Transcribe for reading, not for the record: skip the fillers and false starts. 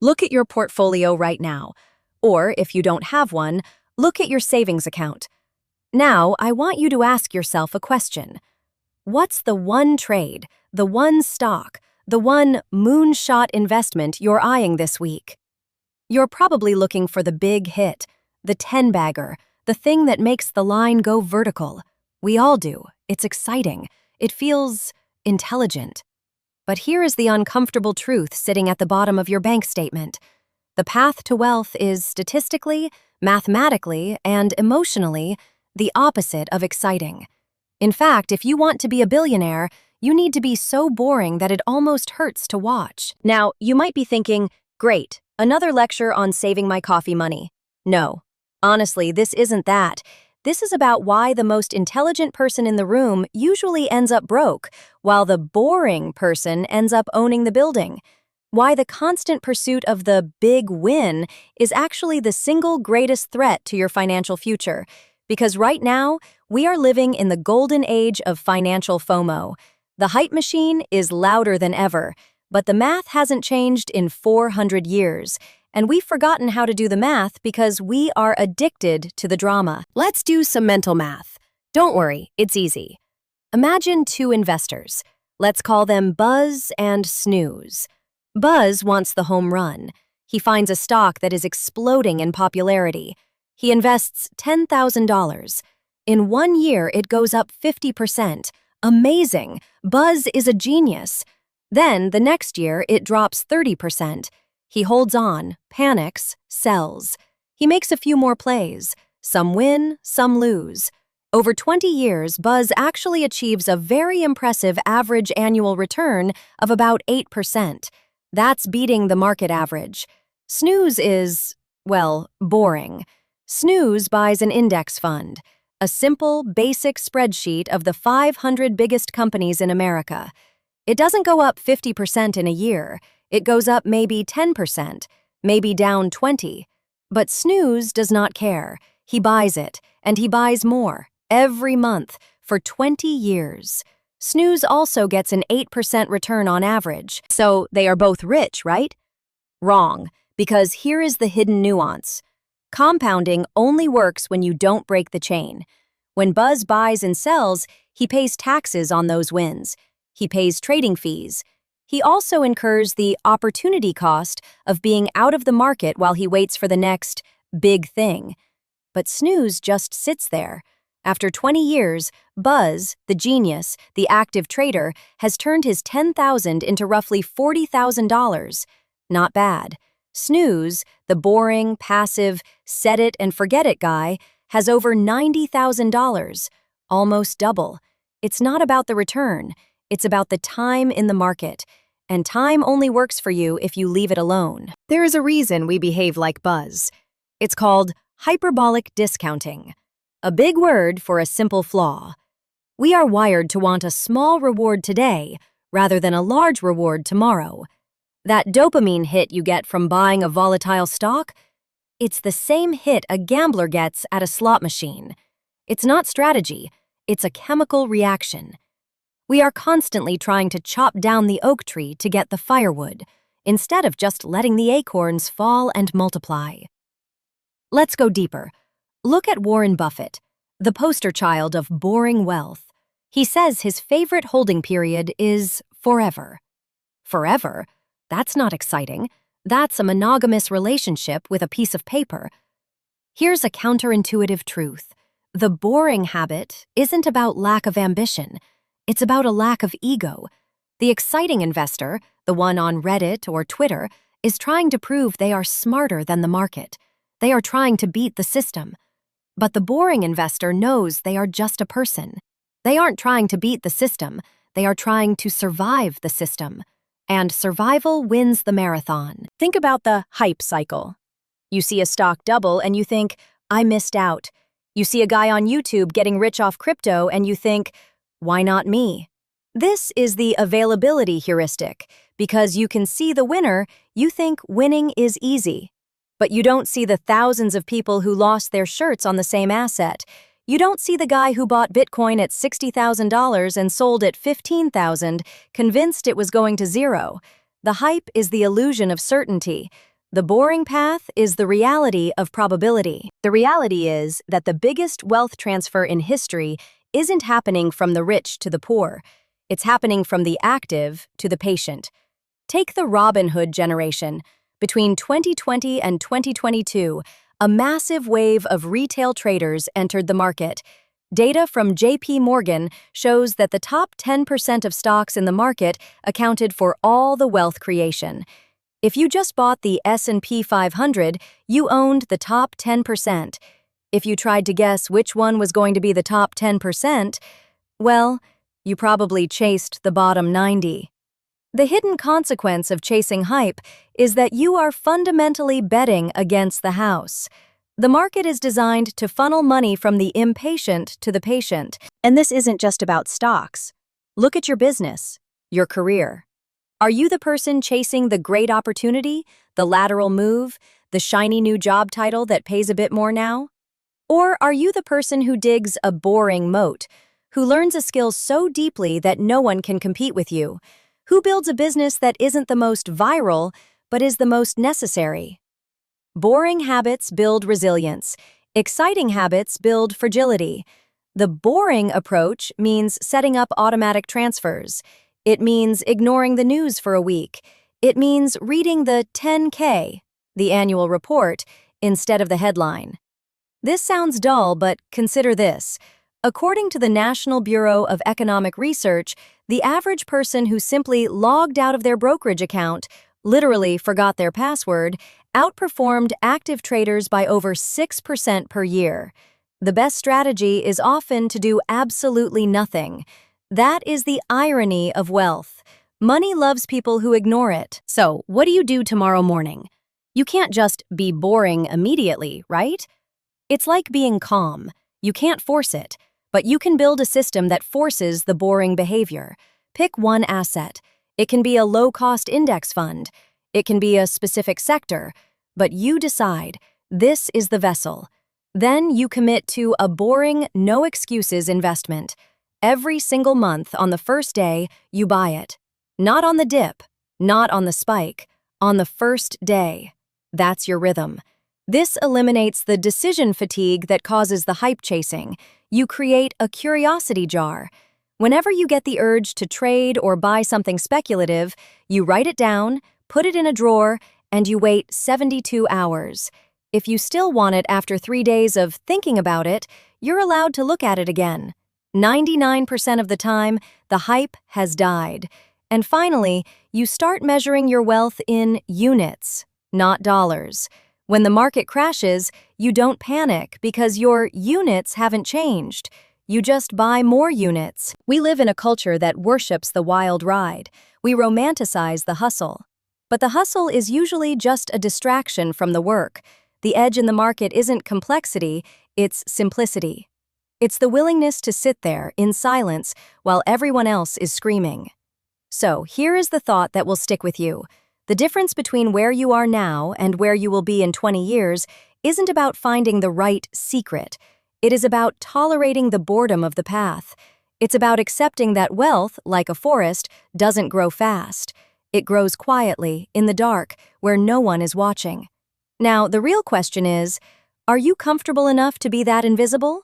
Look at your portfolio right now. Or, if you don't have one, look at your savings account. Now, I want you to ask yourself a question. What's the one trade, the one stock, the one moonshot investment you're eyeing this week? You're probably looking for the big hit, the 10-bagger, the thing that makes the line go vertical. We all do. It's exciting. It feels intelligent. But here is the uncomfortable truth sitting at the bottom of your bank statement. The path to wealth is statistically, mathematically, and emotionally the opposite of exciting. In fact, if you want to be a billionaire, you need to be so boring that it almost hurts to watch. Now, you might be thinking, great, another lecture on saving my coffee money. No, honestly, this isn't that. This is about why the most intelligent person in the room usually ends up broke, while the boring person ends up owning the building. Why the constant pursuit of the big win is actually the single greatest threat to your financial future. Because right now, we are living in the golden age of financial FOMO. The hype machine is louder than ever, but the math hasn't changed in 400 years. And we've forgotten how to do the math because we are addicted to the drama. Let's do some mental math. Don't worry, it's easy. Imagine two investors. Let's call them Buzz and Snooze. Buzz wants the home run. He finds a stock that is exploding in popularity. He invests $10,000. In 1 year, it goes up 50%. Amazing! Buzz is a genius. Then, the next year, it drops 30%. He holds on, panics, sells. He makes a few more plays. Some win, some lose. Over 20 years, Buzz actually achieves a very impressive average annual return of about 8%. That's beating the market average. Snooze is, well, boring. Snooze buys an index fund, a simple, basic spreadsheet of the 500 biggest companies in America. It doesn't go up 50% in a year. It goes up maybe 10%, maybe down 20%. But Snooze does not care. He buys it, and he buys more, every month, for 20 years. Snooze also gets an 8% return on average. So they are both rich, right? Wrong, because here is the hidden nuance. Compounding only works when you don't break the chain. When Buzz buys and sells, he pays taxes on those wins. He pays trading fees. He also incurs the opportunity cost of being out of the market while he waits for the next big thing. But Snooze just sits there. After 20 years, Buzz, the genius, the active trader, has turned his $10,000 into roughly $40,000. Not bad. Snooze, the boring, passive, set-it-and-forget-it guy, has over $90,000, almost double. It's not about the return. It's about the time in the market. And time only works for you if you leave it alone. There is a reason we behave like Buzz. It's called hyperbolic discounting, a big word for a simple flaw. We are wired to want a small reward today rather than a large reward tomorrow. That dopamine hit you get from buying a volatile stock, it's the same hit a gambler gets at a slot machine. It's not strategy, it's a chemical reaction. We are constantly trying to chop down the oak tree to get the firewood, instead of just letting the acorns fall and multiply. Let's go deeper. Look at Warren Buffett, the poster child of boring wealth. He says his favorite holding period is forever. Forever? That's not exciting. That's a monogamous relationship with a piece of paper. Here's a counterintuitive truth. The boring habit isn't about lack of ambition. It's about a lack of ego. The exciting investor, the one on Reddit or Twitter, is trying to prove they are smarter than the market. They are trying to beat the system. But the boring investor knows they are just a person. They aren't trying to beat the system. They are trying to survive the system. And survival wins the marathon. Think about the hype cycle. You see a stock double and you think, I missed out. You see a guy on YouTube getting rich off crypto and you think, why not me? This is the availability heuristic. Because you can see the winner, you think winning is easy. But you don't see the thousands of people who lost their shirts on the same asset. You don't see the guy who bought Bitcoin at $60,000 and sold at $15,000, convinced it was going to zero. The hype is the illusion of certainty, The boring path is the reality of probability. The reality is that the biggest wealth transfer in history isn't happening from the rich to the poor. It's happening from the active to the patient. Take the Robin Hood generation. Between 2020 and 2022, a massive wave of retail traders entered the market. Data from J.P. Morgan shows that the top 10% of stocks in the market accounted for all the wealth creation. If you just bought the S&P 500, you owned the top 10%. If you tried to guess which one was going to be the top 10%, well, you probably chased the bottom 90. The hidden consequence of chasing hype is that you are fundamentally betting against the house. The market is designed to funnel money from the impatient to the patient. And this isn't just about stocks. Look at your business, your career. Are you the person chasing the great opportunity, the lateral move, the shiny new job title that pays a bit more now? Or are you the person who digs a boring moat, who learns a skill so deeply that no one can compete with you, who builds a business that isn't the most viral, but is the most necessary? Boring habits build resilience. Exciting habits build fragility. The boring approach means setting up automatic transfers. It means ignoring the news for a week. It means reading the 10K, the annual report, instead of the headline. This sounds dull, but consider this. According to the National Bureau of Economic Research, the average person who simply logged out of their brokerage account, literally forgot their password, outperformed active traders by over 6% per year. The best strategy is often to do absolutely nothing. That is the irony of wealth. Money loves people who ignore it. So, what do you do tomorrow morning? You can't just be boring immediately, right? It's like being calm. You can't force it, but you can build a system that forces the boring behavior. Pick one asset. It can be a low-cost index fund. It can be a specific sector, but you decide, this is the vessel. Then you commit to a boring, no-excuses investment. Every single month on the first day, you buy it. Not on the dip, not on the spike, on the first day. That's your rhythm. This eliminates the decision fatigue that causes the hype chasing. You create a curiosity jar. Whenever you get the urge to trade or buy something speculative, you write it down, put it in a drawer, and you wait 72 hours. If you still want it after 3 days of thinking about it, you're allowed to look at it again. 99% of the time, the hype has died. And finally, you start measuring your wealth in units, not dollars. When the market crashes, you don't panic because your units haven't changed. You just buy more units. We live in a culture that worships the wild ride. We romanticize the hustle. But the hustle is usually just a distraction from the work. The edge in the market isn't complexity, it's simplicity. It's the willingness to sit there in silence while everyone else is screaming. So, here is the thought that will stick with you. The difference between where you are now and where you will be in 20 years isn't about finding the right secret. It is about tolerating the boredom of the path. It's about accepting that wealth, like a forest, doesn't grow fast. It grows quietly, in the dark, where no one is watching. Now, the real question is, are you comfortable enough to be that invisible?